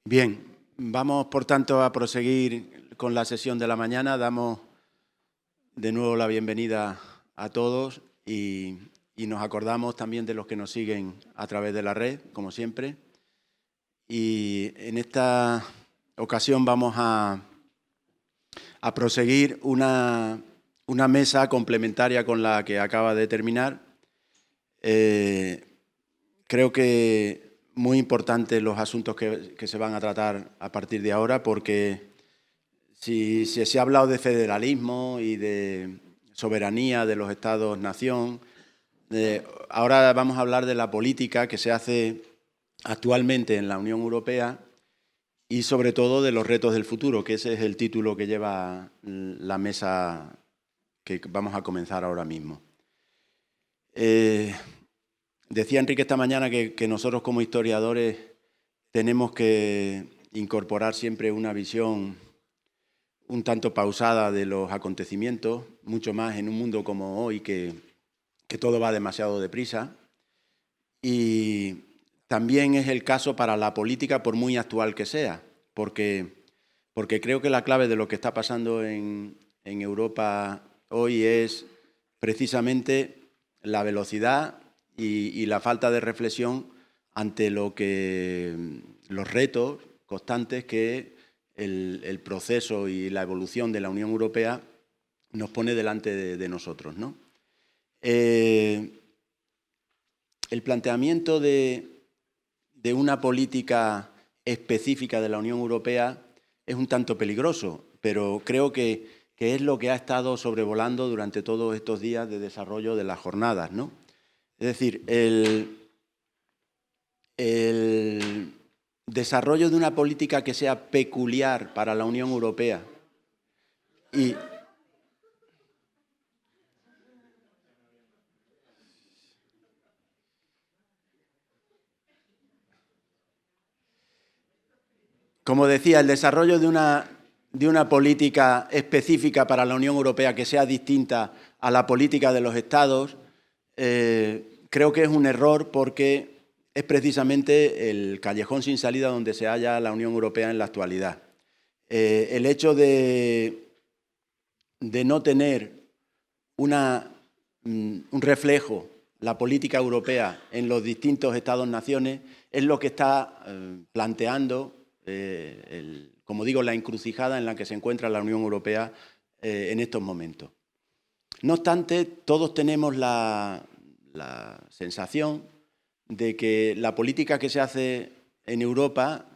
Bien, vamos por tanto a proseguir con la sesión de la mañana. Damos de nuevo la bienvenida a todos y nos acordamos también de los que nos siguen a través de la red, como siempre. Y en esta ocasión vamos a proseguir una mesa complementaria con la que acaba de terminar. Creo que muy importantes los asuntos que se van a tratar a partir de ahora, porque si se ha hablado de federalismo y de soberanía de los Estados-nación, ahora vamos a hablar de la política que se hace actualmente en la Unión Europea y sobre todo de los retos del futuro, que ese es el título que lleva la mesa que vamos a comenzar ahora mismo. Decía Enrique esta mañana que nosotros como historiadores tenemos que incorporar siempre una visión un tanto pausada de los acontecimientos, mucho más en un mundo como hoy que todo va demasiado deprisa. Y también es el caso para la política, por muy actual que sea, porque creo que la clave de lo que está pasando en Europa hoy es precisamente la velocidad y la falta de reflexión ante los retos constantes que el proceso y la evolución de la Unión Europea nos pone delante de nosotros, ¿no? El planteamiento de una política específica de la Unión Europea es un tanto peligroso, pero creo que es lo que ha estado sobrevolando durante todos estos días de desarrollo de las jornadas, ¿no? Es decir, el desarrollo de una política que sea peculiar para la Unión Europea y como decía, el desarrollo de una política específica para la Unión Europea que sea distinta a la política de los Estados, creo que es un error, porque es precisamente el callejón sin salida donde se halla la Unión Europea en la actualidad. El hecho de no tener un reflejo, la política europea, en los distintos Estados-naciones, es lo que está planteando, como digo, la encrucijada en la que se encuentra la Unión Europea en estos momentos. No obstante, todos tenemos la sensación de que la política que se hace en Europa,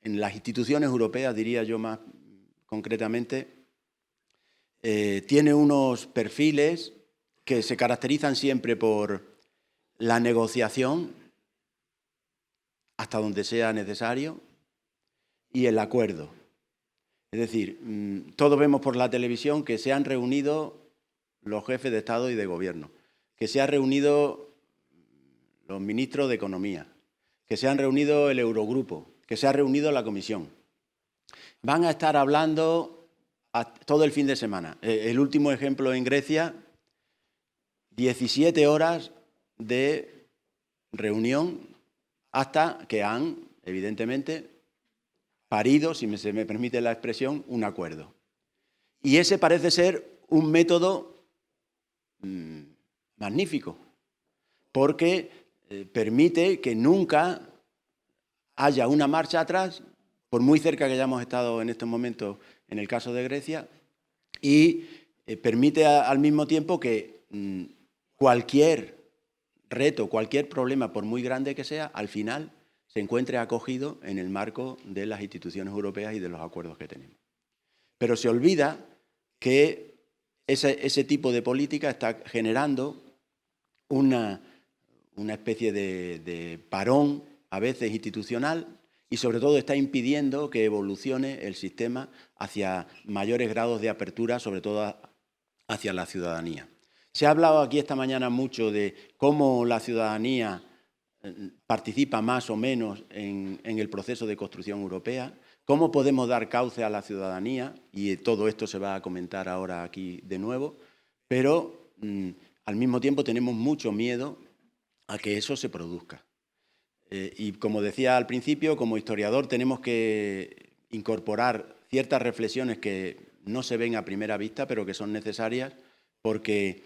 en las instituciones europeas, diría yo más concretamente, tiene unos perfiles que se caracterizan siempre por la negociación hasta donde sea necesario y el acuerdo. Es decir, todos vemos por la televisión que se han reunido los jefes de Estado y de Gobierno, que se han reunido los ministros de Economía, que se han reunido el Eurogrupo, que se ha reunido la Comisión. Van a estar hablando todo el fin de semana. El último ejemplo en Grecia, 17 horas de reunión hasta que han, evidentemente, parido, si se me permite la expresión, un acuerdo. Y ese parece ser un método magnífico, porque permite que nunca haya una marcha atrás, por muy cerca que hayamos estado en estos momentos en el caso de Grecia, y permite al mismo tiempo que cualquier reto, cualquier problema, por muy grande que sea, al final se encuentre acogido en el marco de las instituciones europeas y de los acuerdos que tenemos. Pero se olvida que ese tipo de política está generando una especie de parón, a veces institucional, y sobre todo está impidiendo que evolucione el sistema hacia mayores grados de apertura, sobre todo hacia la ciudadanía. Se ha hablado aquí esta mañana mucho de cómo la ciudadanía participa más o menos en el proceso de construcción europea, cómo podemos dar cauce a la ciudadanía, y todo esto se va a comentar ahora aquí de nuevo, pero al mismo tiempo tenemos mucho miedo a que eso se produzca. Y como decía al principio, como historiador tenemos que incorporar ciertas reflexiones que no se ven a primera vista, pero que son necesarias, porque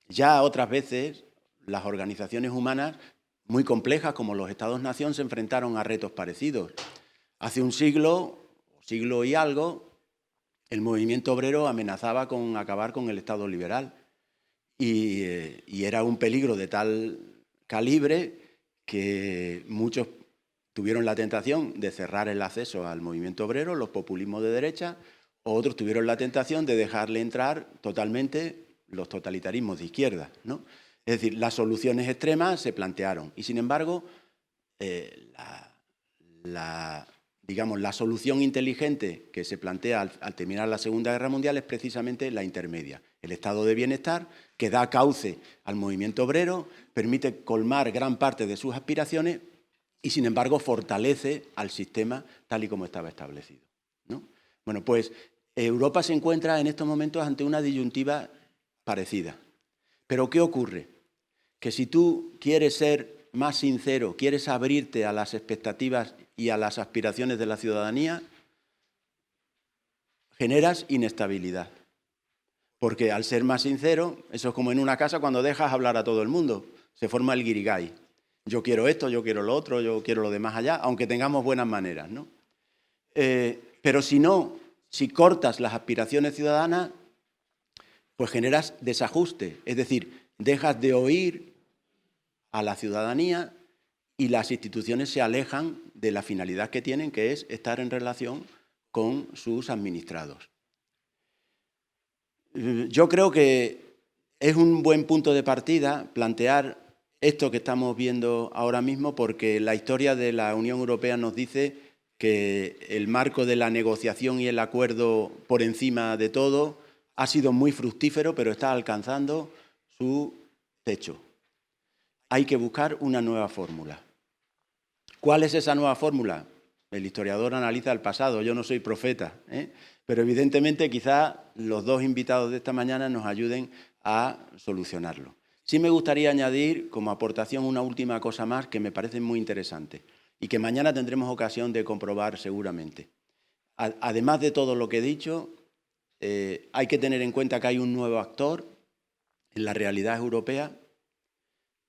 ya otras veces las organizaciones humanas muy complejas, como los Estados-nación, se enfrentaron a retos parecidos. Hace un siglo y algo, el movimiento obrero amenazaba con acabar con el Estado liberal y era un peligro de tal calibre que muchos tuvieron la tentación de cerrar el acceso al movimiento obrero, los populismos de derecha, o otros tuvieron la tentación de dejarle entrar totalmente los totalitarismos de izquierda, ¿no? Es decir, las soluciones extremas se plantearon y, sin embargo, digamos, la solución inteligente que se plantea al terminar la Segunda Guerra Mundial es precisamente la intermedia. El estado de bienestar que da cauce al movimiento obrero, permite colmar gran parte de sus aspiraciones y, sin embargo, fortalece al sistema tal y como estaba establecido, ¿no? Bueno, pues Europa se encuentra en estos momentos ante una disyuntiva parecida. Pero ¿qué ocurre? Que si tú quieres ser más sincero, quieres abrirte a las expectativas y a las aspiraciones de la ciudadanía, generas inestabilidad. Porque al ser más sincero, eso es como en una casa cuando dejas hablar a todo el mundo. Se forma el guirigay. Yo quiero esto, yo quiero lo otro, yo quiero lo de más allá, aunque tengamos buenas maneras, ¿no? Pero si no, si cortas las aspiraciones ciudadanas, pues generas desajuste. Es decir, dejas de oír a la ciudadanía y las instituciones se alejan de la finalidad que tienen, que es estar en relación con sus administrados. Yo creo que es un buen punto de partida plantear esto que estamos viendo ahora mismo, porque la historia de la Unión Europea nos dice que el marco de la negociación y el acuerdo por encima de todo ha sido muy fructífero, pero está alcanzando su techo. Hay que buscar una nueva fórmula. ¿Cuál es esa nueva fórmula? El historiador analiza el pasado, yo no soy profeta, pero evidentemente quizá los dos invitados de esta mañana nos ayuden a solucionarlo. Sí me gustaría añadir como aportación una última cosa más que me parece muy interesante y que mañana tendremos ocasión de comprobar seguramente. Además de todo lo que he dicho, hay que tener en cuenta que hay un nuevo actor en la realidad europea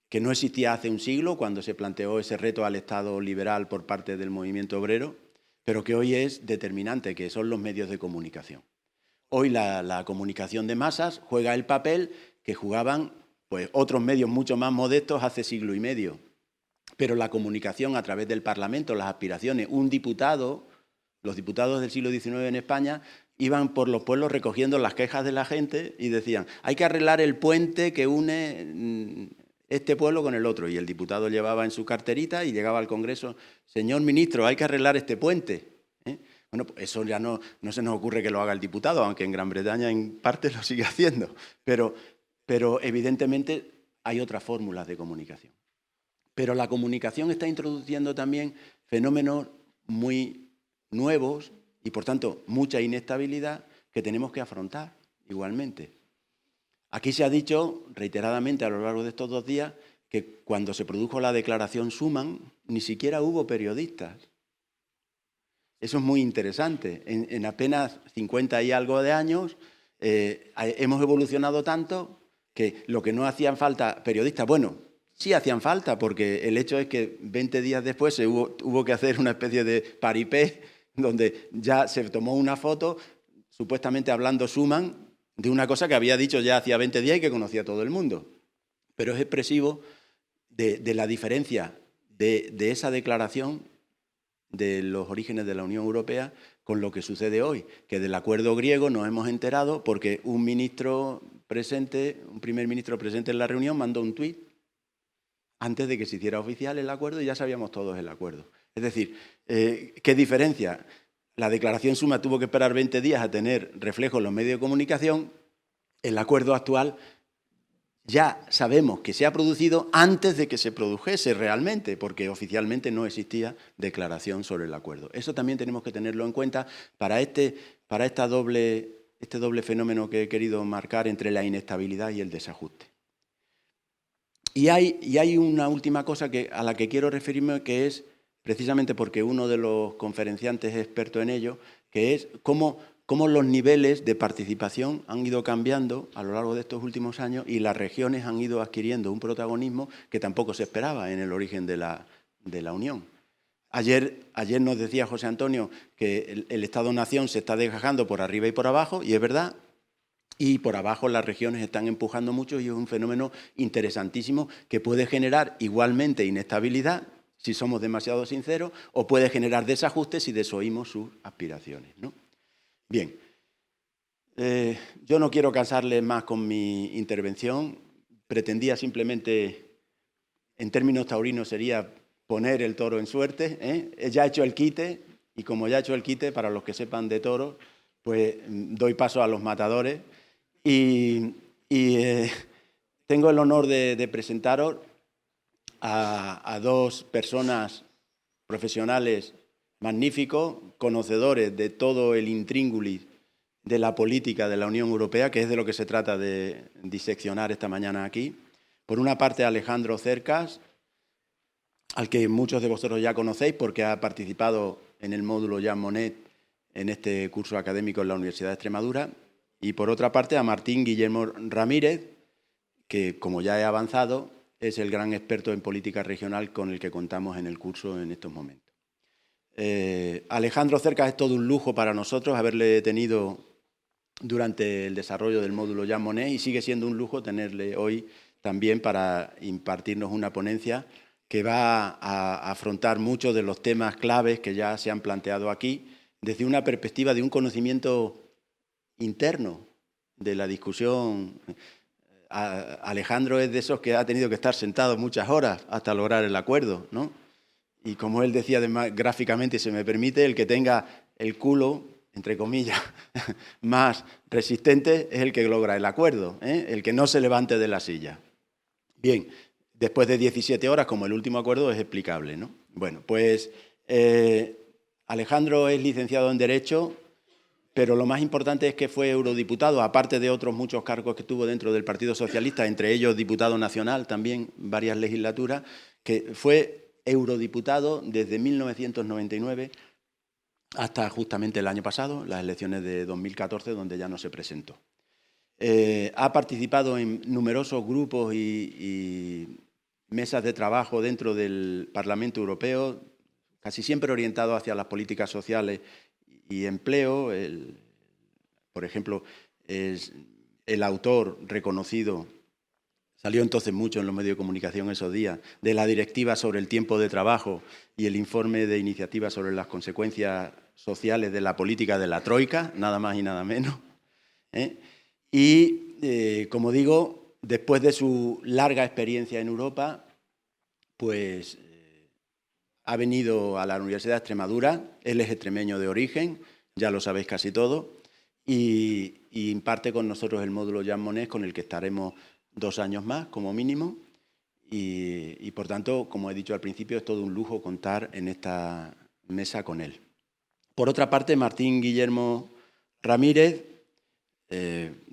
que no existía hace un siglo cuando se planteó ese reto al Estado liberal por parte del movimiento obrero, pero que hoy es determinante, que son los medios de comunicación. Hoy la comunicación de masas juega el papel que jugaban pues, otros medios mucho más modestos hace siglo y medio. Pero la comunicación a través del Parlamento, las aspiraciones, un diputado, los diputados del siglo XIX en España, iban por los pueblos recogiendo las quejas de la gente y decían, hay que arreglar el puente que une este pueblo con el otro. Y el diputado llevaba en su carterita y llegaba al Congreso, señor ministro, hay que arreglar este puente. Bueno, pues eso ya no se nos ocurre que lo haga el diputado, aunque en Gran Bretaña en parte lo sigue haciendo. Pero evidentemente hay otras fórmulas de comunicación. Pero la comunicación está introduciendo también fenómenos muy nuevos y, por tanto, mucha inestabilidad que tenemos que afrontar igualmente. Aquí se ha dicho reiteradamente a lo largo de estos 2 días que cuando se produjo la declaración Schuman ni siquiera hubo periodistas. Eso es muy interesante. En apenas 50 y algo de años hemos evolucionado tanto que lo que no hacían falta periodistas, bueno, sí hacían falta, porque el hecho es que 20 días después se hubo que hacer una especie de paripé donde ya se tomó una foto supuestamente hablando Schuman de una cosa que había dicho ya hacía 20 días y que conocía todo el mundo. Pero es expresivo de la diferencia de esa declaración de los orígenes de la Unión Europea con lo que sucede hoy, que del acuerdo griego nos hemos enterado porque un primer ministro presente en la reunión mandó un tuit antes de que se hiciera oficial el acuerdo y ya sabíamos todos el acuerdo. Es decir, ¿qué diferencia? La declaración Suma tuvo que esperar 20 días a tener reflejo en los medios de comunicación. El acuerdo actual ya sabemos que se ha producido antes de que se produjese realmente, porque oficialmente no existía declaración sobre el acuerdo. Eso también tenemos que tenerlo en cuenta para este doble fenómeno que he querido marcar entre la inestabilidad y el desajuste. Y hay una última cosa a la que quiero referirme, que es precisamente porque uno de los conferenciantes es experto en ello, que es cómo los niveles de participación han ido cambiando a lo largo de estos últimos años y las regiones han ido adquiriendo un protagonismo que tampoco se esperaba en el origen de la Unión. Ayer nos decía José Antonio que el Estado-Nación se está desgajando por arriba y por abajo, y es verdad, y por abajo las regiones están empujando mucho y es un fenómeno interesantísimo que puede generar igualmente inestabilidad si somos demasiado sinceros o puede generar desajustes si desoímos sus aspiraciones, ¿no? Bien, yo no quiero cansarles más con mi intervención. Pretendía simplemente, en términos taurinos, sería poner el toro en suerte, ¿eh? Ya he hecho el quite, y como ya he hecho el quite, para los que sepan de toros, pues doy paso a los matadores. Y tengo el honor de presentaros a dos personas profesionales magníficos, conocedores de todo el intríngulis de la política de la Unión Europea, que es de lo que se trata de diseccionar esta mañana aquí. Por una parte, Alejandro Cercas, al que muchos de vosotros ya conocéis porque ha participado en el módulo Jean Monnet en este curso académico en la Universidad de Extremadura. Y por otra parte, a Martín Guillermo Ramírez, que, como ya he avanzado, es el gran experto en política regional con el que contamos en el curso en estos momentos. Alejandro Cercas es todo un lujo para nosotros haberle tenido durante el desarrollo del módulo Jean Monnet y sigue siendo un lujo tenerle hoy también para impartirnos una ponencia que va a afrontar muchos de los temas claves que ya se han planteado aquí desde una perspectiva de un conocimiento interno de la discusión. Alejandro es de esos que ha tenido que estar sentado muchas horas hasta lograr el acuerdo, ¿no? Y como él decía además, gráficamente, si se me permite, el que tenga el culo, entre comillas, más resistente es el que logra el acuerdo, ¿eh? El que no se levante de la silla. Bien, después de 17 horas, como el último acuerdo, es explicable, ¿no? Bueno, pues Alejandro es licenciado en Derecho, pero lo más importante es que fue eurodiputado, aparte de otros muchos cargos que tuvo dentro del Partido Socialista, entre ellos diputado nacional también, varias legislaturas, que fue eurodiputado desde 1999 hasta justamente el año pasado, las elecciones de 2014, donde ya no se presentó. Ha participado en numerosos grupos y mesas de trabajo dentro del Parlamento Europeo, casi siempre orientado hacia las políticas sociales y empleo. Por ejemplo, es el autor reconocido, salió entonces mucho en los medios de comunicación esos días, de la directiva sobre el tiempo de trabajo y el informe de iniciativa sobre las consecuencias sociales de la política de la Troika, nada más y nada menos. Y, como digo, después de su larga experiencia en Europa, pues ha venido a la Universidad de Extremadura. Él es extremeño de origen, ya lo sabéis casi todo, y imparte con nosotros el módulo Jean Monnet, con el que estaremos 2 años más, como mínimo, y por tanto, como he dicho al principio, es todo un lujo contar en esta mesa con él. Por otra parte, Martín Guillermo Ramírez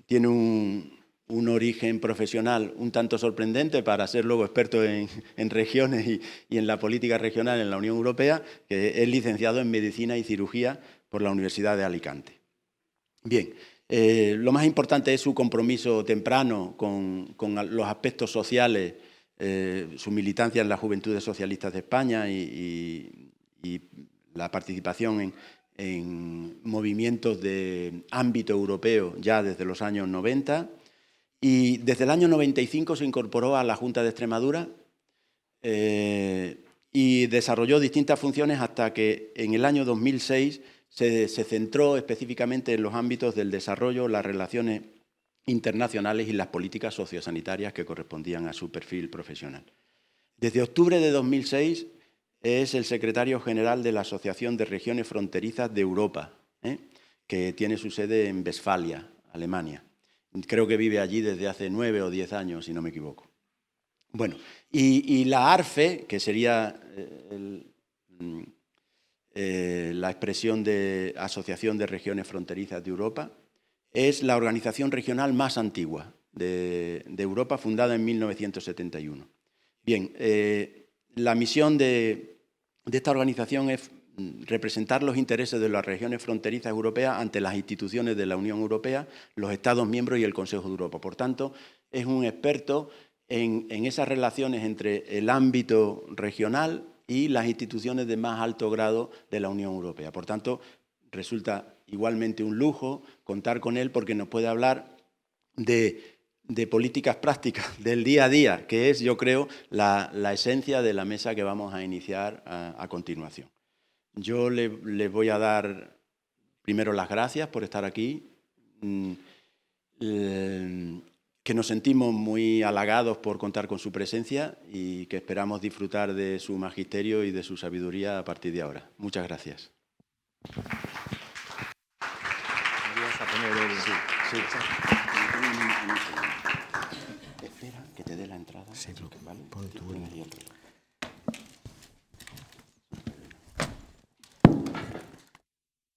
tiene un origen profesional un tanto sorprendente para ser luego experto en regiones y en la política regional en la Unión Europea, que es licenciado en Medicina y Cirugía por la Universidad de Alicante. Bien, lo más importante es su compromiso temprano con los aspectos sociales, su militancia en las Juventudes Socialistas de España y la participación en movimientos de ámbito europeo ya desde los años 90. Y desde el año 95 se incorporó a la Junta de Extremadura y desarrolló distintas funciones hasta que en el año 2006 se centró específicamente en los ámbitos del desarrollo, las relaciones internacionales y las políticas sociosanitarias que correspondían a su perfil profesional. Desde octubre de 2006 es el secretario general de la Asociación de Regiones Fronterizas de Europa, que tiene su sede en Westfalia, Alemania. Creo que vive allí desde hace 9 o 10 años, si no me equivoco. Bueno, y la ARFE, que sería la expresión de Asociación de Regiones Fronterizas de Europa, es la organización regional más antigua de Europa, fundada en 1971. Bien, la misión de esta organización es representar los intereses de las regiones fronterizas europeas ante las instituciones de la Unión Europea, los Estados miembros y el Consejo de Europa. Por tanto, es un experto en esas relaciones entre el ámbito regional y las instituciones de más alto grado de la Unión Europea. Por tanto, resulta igualmente un lujo contar con él porque nos puede hablar de políticas prácticas del día a día, que es, yo creo, la esencia de la mesa que vamos a iniciar a continuación. Yo les voy a dar primero las gracias por estar aquí, que nos sentimos muy halagados por contar con su presencia y que esperamos disfrutar de su magisterio y de su sabiduría a partir de ahora. Muchas gracias. Espera, que te dé la entrada. Sí, ¿vale? pon tú.